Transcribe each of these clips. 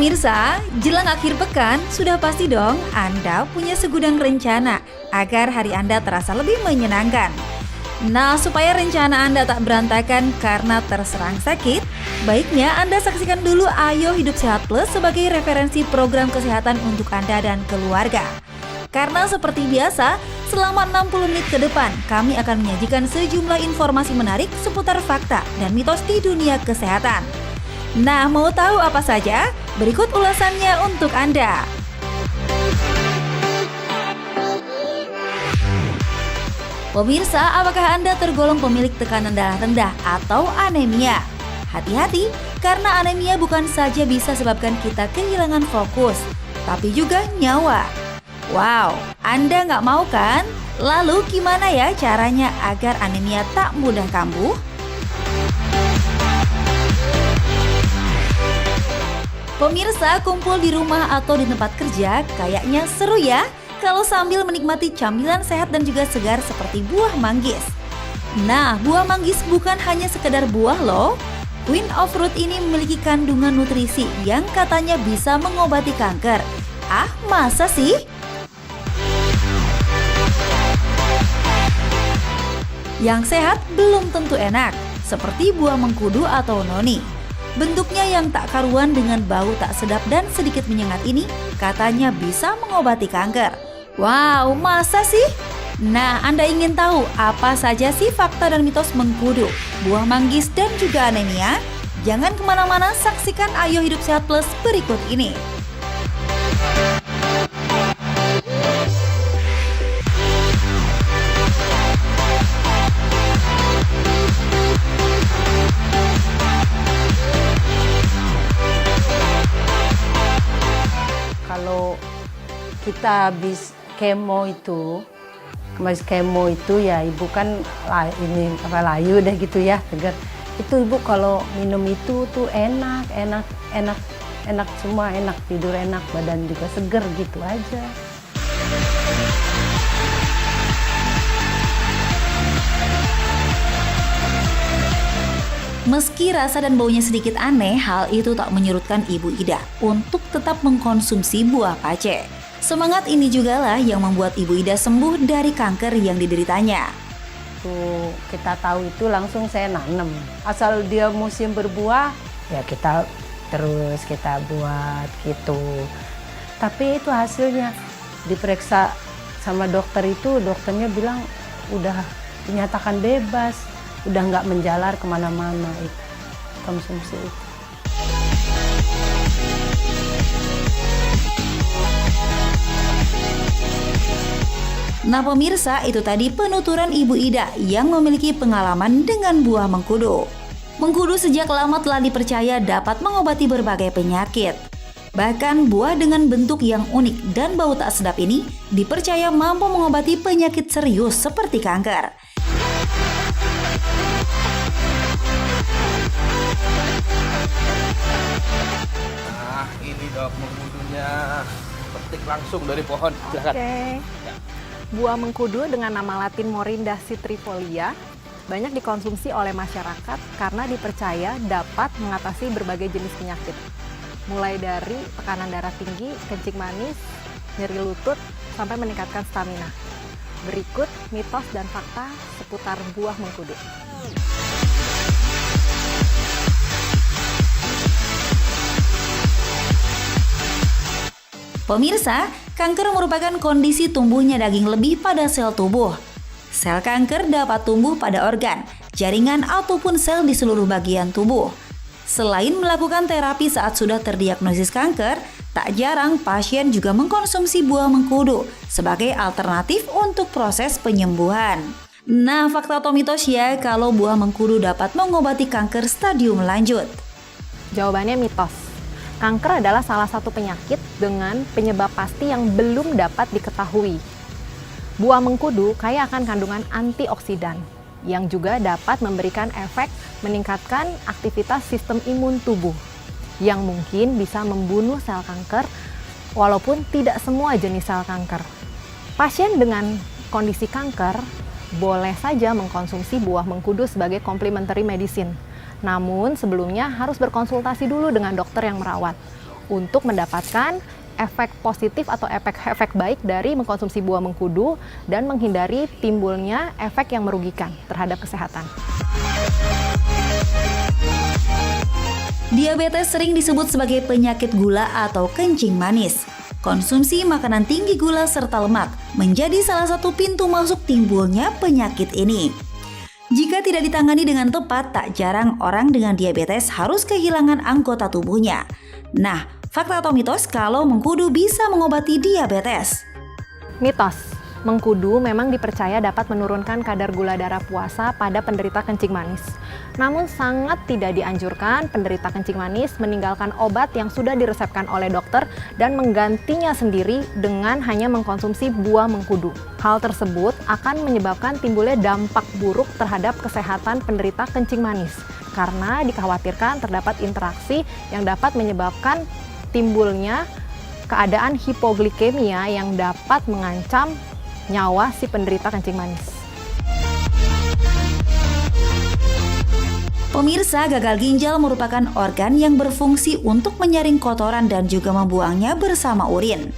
pemirsa, jelang akhir pekan, sudah pasti dong Anda punya segudang rencana agar hari Anda terasa lebih menyenangkan. Nah, supaya rencana Anda tak berantakan karena terserang sakit, baiknya Anda saksikan dulu Ayo Hidup Sehat Plus sebagai referensi program kesehatan untuk Anda dan keluarga. Karena seperti biasa, selama 60 menit ke depan, kami akan menyajikan sejumlah informasi menarik seputar fakta dan mitos di dunia kesehatan. Nah, mau tahu apa saja? Berikut ulasannya untuk Anda. Pemirsa, apakah Anda tergolong pemilik tekanan darah rendah atau anemia? Hati-hati, karena anemia bukan saja bisa sebabkan kita kehilangan fokus, tapi juga nyawa. Wow, Anda nggak mau kan? Lalu gimana ya caranya agar anemia tak mudah kambuh? Pemirsa, kumpul di rumah atau di tempat kerja kayaknya seru ya kalau sambil menikmati camilan sehat dan juga segar seperti buah manggis. Nah, buah manggis bukan hanya sekedar buah loh. Queen of Fruit ini memiliki kandungan nutrisi yang katanya bisa mengobati kanker. Ah, masa sih? Yang sehat belum tentu enak, seperti buah mengkudu atau noni. Bentuknya yang tak karuan dengan bau tak sedap dan sedikit menyengat ini katanya bisa mengobati kanker. Wow, masa sih? Nah, Anda ingin tahu apa saja sih fakta dan mitos mengkudu, buah manggis dan juga anemia? Jangan kemana-mana, saksikan Ayo Hidup Sehat Plus berikut ini. Kalau kita habis kemo itu ya ibu kan layu deh gitu ya, segar. Itu ibu kalau minum itu tuh enak semua, enak tidur, enak badan juga seger gitu aja. Meski rasa dan baunya sedikit aneh, hal itu tak menyurutkan Ibu Ida untuk tetap mengkonsumsi buah pace. Semangat ini jugalah yang membuat Ibu Ida sembuh dari kanker yang dideritanya. Tuh kita tahu itu langsung saya nanam. Asal dia musim berbuah, ya kita terus kita buat gitu. Tapi itu hasilnya diperiksa sama dokter itu, dokternya bilang udah dinyatakan bebas. Udah nggak menjalar kemana-mana itu konsumsi itu. Nah pemirsa, itu tadi penuturan Ibu Ida yang memiliki pengalaman dengan buah mengkudu. Mengkudu sejak lama telah dipercaya dapat mengobati berbagai penyakit. Bahkan buah dengan bentuk yang unik dan bau tak sedap ini dipercaya mampu mengobati penyakit serius seperti kanker. Nah, ini dok mengkudunya, petik langsung dari pohon. Silakan. Oke. Buah mengkudu dengan nama latin Morinda citrifolia banyak dikonsumsi oleh masyarakat karena dipercaya dapat mengatasi berbagai jenis penyakit. Mulai dari tekanan darah tinggi, kencing manis, nyeri lutut, sampai meningkatkan stamina. Berikut mitos dan fakta seputar buah mengkudu. Pemirsa, kanker merupakan kondisi tumbuhnya daging lebih pada sel tubuh. Sel kanker dapat tumbuh pada organ, jaringan ataupun sel di seluruh bagian tubuh. Selain melakukan terapi saat sudah terdiagnosis kanker, tak jarang pasien juga mengkonsumsi buah mengkudu sebagai alternatif untuk proses penyembuhan. Nah, fakta atau mitos ya kalau buah mengkudu dapat mengobati kanker stadium lanjut? Jawabannya mitos. Kanker adalah salah satu penyakit dengan penyebab pasti yang belum dapat diketahui. Buah mengkudu kaya akan kandungan antioksidan yang juga dapat memberikan efek meningkatkan aktivitas sistem imun tubuh yang mungkin bisa membunuh sel kanker walaupun tidak semua jenis sel kanker. Pasien dengan kondisi kanker boleh saja mengkonsumsi buah mengkudu sebagai complementary medicine. Namun sebelumnya harus berkonsultasi dulu dengan dokter yang merawat untuk mendapatkan efek positif atau efek baik dari mengkonsumsi buah mengkudu dan menghindari timbulnya efek yang merugikan terhadap kesehatan. Diabetes sering disebut sebagai penyakit gula atau kencing manis. Konsumsi makanan tinggi gula serta lemak menjadi salah satu pintu masuk timbulnya penyakit ini. Jika tidak ditangani dengan tepat, tak jarang orang dengan diabetes harus kehilangan anggota tubuhnya. Nah, fakta atau mitos kalau mengkudu bisa mengobati diabetes? Mitos, mengkudu memang dipercaya dapat menurunkan kadar gula darah puasa pada penderita kencing manis. Namun sangat tidak dianjurkan penderita kencing manis meninggalkan obat yang sudah diresepkan oleh dokter dan menggantinya sendiri dengan hanya mengkonsumsi buah mengkudu. Hal tersebut akan menyebabkan timbulnya dampak buruk terhadap kesehatan penderita kencing manis karena dikhawatirkan terdapat interaksi yang dapat menyebabkan timbulnya keadaan hipoglikemia yang dapat mengancam nyawa si penderita kencing manis. Pemirsa, gagal ginjal merupakan organ yang berfungsi untuk menyaring kotoran dan juga membuangnya bersama urin.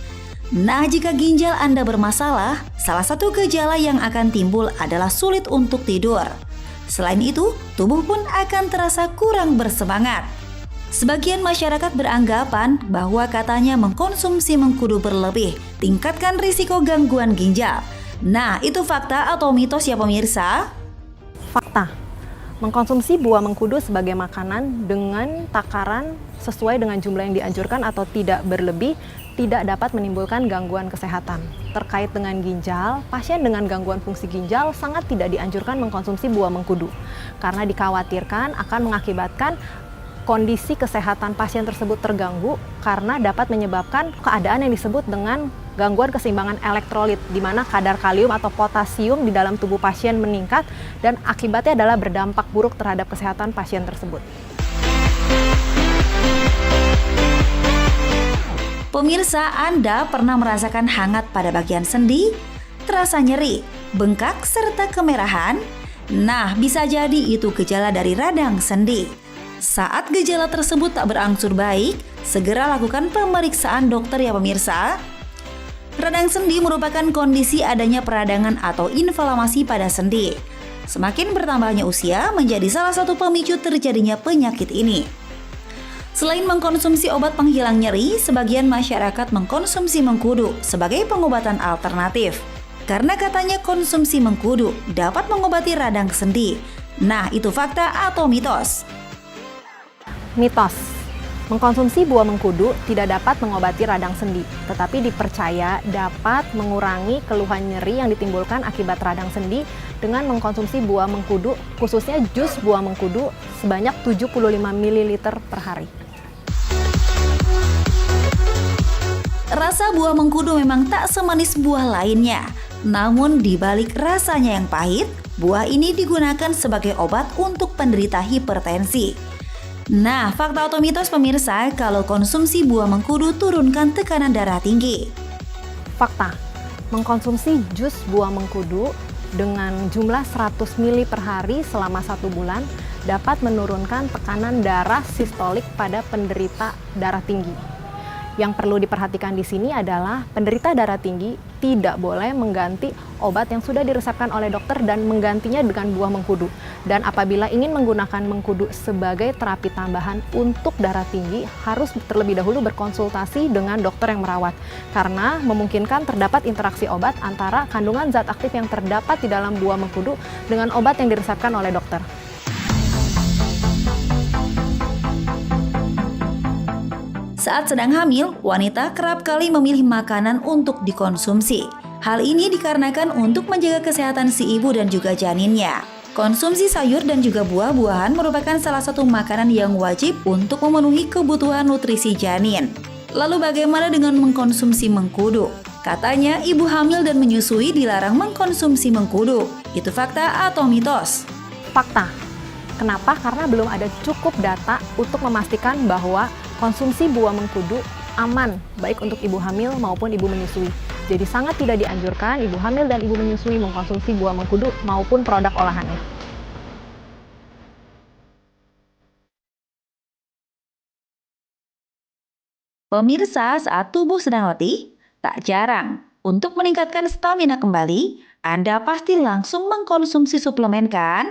Nah, jika ginjal Anda bermasalah, salah satu gejala yang akan timbul adalah sulit untuk tidur. Selain itu, tubuh pun akan terasa kurang bersemangat. Sebagian masyarakat beranggapan bahwa katanya mengkonsumsi mengkudu berlebih tingkatkan risiko gangguan ginjal. Nah, itu fakta atau mitos ya pemirsa? Fakta, mengkonsumsi buah mengkudu sebagai makanan dengan takaran sesuai dengan jumlah yang dianjurkan atau tidak berlebih tidak dapat menimbulkan gangguan kesehatan. Terkait dengan ginjal, pasien dengan gangguan fungsi ginjal sangat tidak dianjurkan mengkonsumsi buah mengkudu karena dikhawatirkan akan mengakibatkan kondisi kesehatan pasien tersebut terganggu karena dapat menyebabkan keadaan yang disebut dengan gangguan keseimbangan elektrolit, di mana kadar kalium atau potasium di dalam tubuh pasien meningkat dan akibatnya adalah berdampak buruk terhadap kesehatan pasien tersebut. Pemirsa, Anda pernah merasakan hangat pada bagian sendi, terasa nyeri, bengkak, serta kemerahan? Nah, bisa jadi itu gejala dari radang sendi. Saat gejala tersebut tak berangsur baik, segera lakukan pemeriksaan dokter ya pemirsa. Radang sendi merupakan kondisi adanya peradangan atau inflamasi pada sendi. Semakin bertambahnya usia menjadi salah satu pemicu terjadinya penyakit ini. Selain mengkonsumsi obat penghilang nyeri, sebagian masyarakat mengkonsumsi mengkudu sebagai pengobatan alternatif. Karena katanya konsumsi mengkudu dapat mengobati radang sendi. Nah, itu fakta atau mitos? Mitos, mengkonsumsi buah mengkudu tidak dapat mengobati radang sendi, tetapi dipercaya dapat mengurangi keluhan nyeri yang ditimbulkan akibat radang sendi dengan mengkonsumsi buah mengkudu, khususnya jus buah mengkudu sebanyak 75 ml per hari. Rasa buah mengkudu memang tak semanis buah lainnya. Namun di balik rasanya yang pahit, buah ini digunakan sebagai obat untuk penderita hipertensi. Nah, fakta atau mitos pemirsa kalau konsumsi buah mengkudu turunkan tekanan darah tinggi? Fakta, mengkonsumsi jus buah mengkudu dengan jumlah 100 ml per hari selama 1 bulan dapat menurunkan tekanan darah sistolik pada penderita darah tinggi. Yang perlu diperhatikan di sini adalah penderita darah tinggi tidak boleh mengganti obat yang sudah diresepkan oleh dokter dan menggantinya dengan buah mengkudu. Dan apabila ingin menggunakan mengkudu sebagai terapi tambahan untuk darah tinggi, harus terlebih dahulu berkonsultasi dengan dokter yang merawat. Karena memungkinkan terdapat interaksi obat antara kandungan zat aktif yang terdapat di dalam buah mengkudu dengan obat yang diresepkan oleh dokter. Saat sedang hamil, wanita kerap kali memilih makanan untuk dikonsumsi. Hal ini dikarenakan untuk menjaga kesehatan si ibu dan juga janinnya. Konsumsi sayur dan juga buah-buahan merupakan salah satu makanan yang wajib untuk memenuhi kebutuhan nutrisi janin. Lalu bagaimana dengan mengkonsumsi mengkudu? Katanya ibu hamil dan menyusui dilarang mengkonsumsi mengkudu. Itu fakta atau mitos? Fakta. Kenapa? Karena belum ada cukup data untuk memastikan bahwa konsumsi buah mengkudu aman baik untuk ibu hamil maupun ibu menyusui. Jadi sangat tidak dianjurkan ibu hamil dan ibu menyusui mengkonsumsi buah mengkudu maupun produk olahannya. Pemirsa, saat tubuh sedang letih, tak jarang untuk meningkatkan stamina kembali, Anda pasti langsung mengkonsumsi suplemen kan?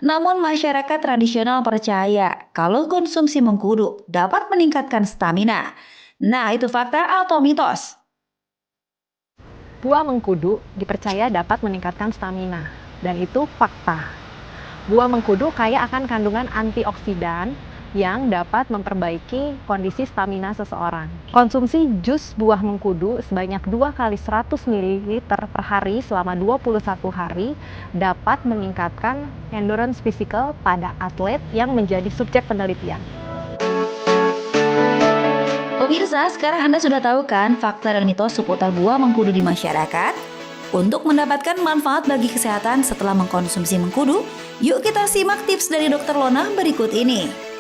Namun masyarakat tradisional percaya kalau konsumsi mengkudu dapat meningkatkan stamina. Nah, itu fakta atau mitos? Buah mengkudu dipercaya dapat meningkatkan stamina, dan itu fakta. Buah mengkudu kaya akan kandungan antioksidan yang dapat memperbaiki kondisi stamina seseorang. Konsumsi jus buah mengkudu sebanyak 2 kali 100 ml per hari selama 21 hari dapat meningkatkan endurance physical pada atlet yang menjadi subjek penelitian. Pemirsa, sekarang Anda sudah tahu kan fakta dan mitos seputar buah mengkudu di masyarakat? Untuk mendapatkan manfaat bagi kesehatan setelah mengkonsumsi mengkudu, yuk kita simak tips dari Dr. Lona berikut ini.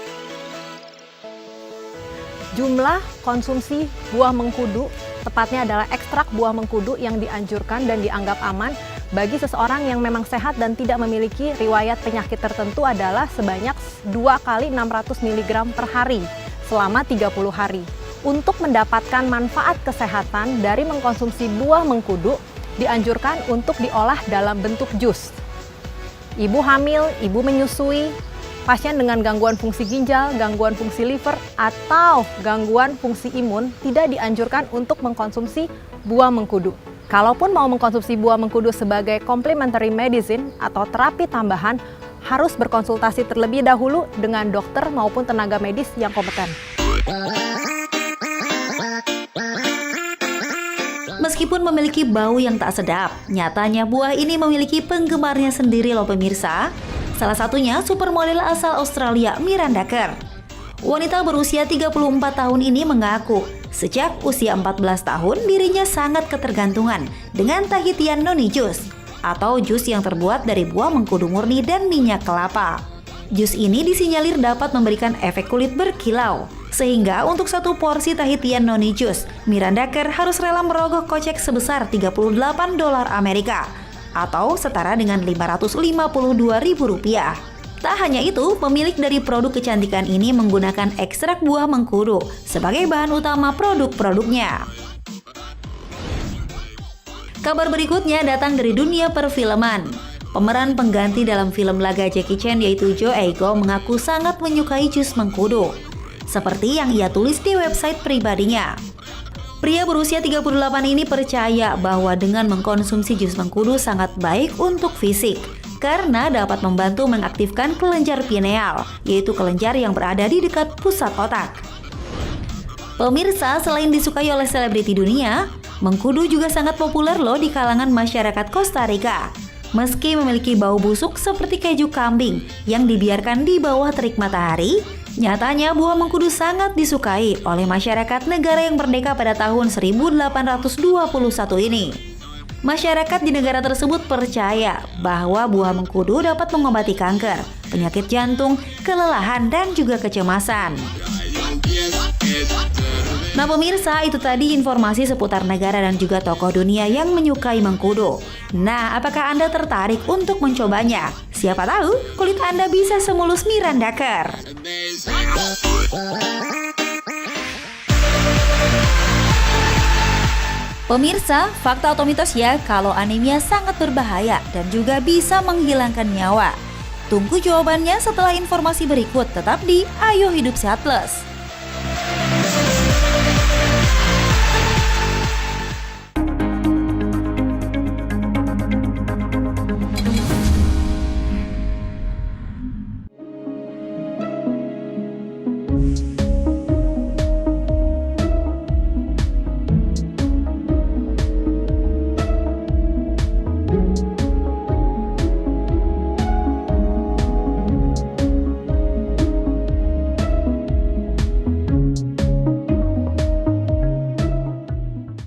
Jumlah konsumsi buah mengkudu, tepatnya adalah ekstrak buah mengkudu yang dianjurkan dan dianggap aman bagi seseorang yang memang sehat dan tidak memiliki riwayat penyakit tertentu adalah sebanyak 2 kali 600 mg per hari selama 30 hari. Untuk mendapatkan manfaat kesehatan dari mengkonsumsi buah mengkudu, dianjurkan untuk diolah dalam bentuk jus. Ibu hamil, ibu menyusui, pasien dengan gangguan fungsi ginjal, gangguan fungsi liver, atau gangguan fungsi imun tidak dianjurkan untuk mengkonsumsi buah mengkudu. Kalaupun mau mengkonsumsi buah mengkudu sebagai complementary medicine atau terapi tambahan, harus berkonsultasi terlebih dahulu dengan dokter maupun tenaga medis yang kompeten. Meskipun memiliki bau yang tak sedap, nyatanya buah ini memiliki penggemarnya sendiri loh pemirsa. Salah satunya supermodel asal Australia, Miranda Kerr. Wanita berusia 34 tahun ini mengaku sejak usia 14 tahun dirinya sangat ketergantungan dengan Tahitian Noni Juice atau jus yang terbuat dari buah mengkudu murni dan minyak kelapa. Jus ini disinyalir dapat memberikan efek kulit berkilau. Sehingga untuk satu porsi Tahitian Noni Juice, Miranda Kerr harus rela merogoh kocek sebesar $38 Amerika atau setara dengan Rp552.000. Tak hanya itu, pemilik dari produk kecantikan ini menggunakan ekstrak buah mengkudu sebagai bahan utama produk-produknya. Kabar berikutnya datang dari dunia perfilman. Pemeran pengganti dalam film laga Jackie Chan yaitu Jo Ae-go mengaku sangat menyukai jus mengkudu. Seperti yang ia tulis di website pribadinya. Pria berusia 38 ini percaya bahwa dengan mengkonsumsi jus mengkudu sangat baik untuk fisik karena dapat membantu mengaktifkan kelenjar pineal, yaitu kelenjar yang berada di dekat pusat otak. Pemirsa, selain disukai oleh selebriti dunia, mengkudu juga sangat populer loh di kalangan masyarakat Costa Rica. Meski memiliki bau busuk seperti keju kambing yang dibiarkan di bawah terik matahari, nyatanya buah mengkudu sangat disukai oleh masyarakat negara yang merdeka pada tahun 1821 ini. Masyarakat di negara tersebut percaya bahwa buah mengkudu dapat mengobati kanker, penyakit jantung, kelelahan, dan juga kecemasan. Nah pemirsa, itu tadi informasi seputar negara dan juga tokoh dunia yang menyukai mengkudu. Nah, apakah Anda tertarik untuk mencobanya? Siapa tahu kulit Anda bisa semulus Miranda Kerr. Pemirsa, fakta atau mitos ya kalau anemia sangat berbahaya dan juga bisa menghilangkan nyawa? Tunggu jawabannya setelah informasi berikut, tetap di Ayo Hidup Sehat Plus.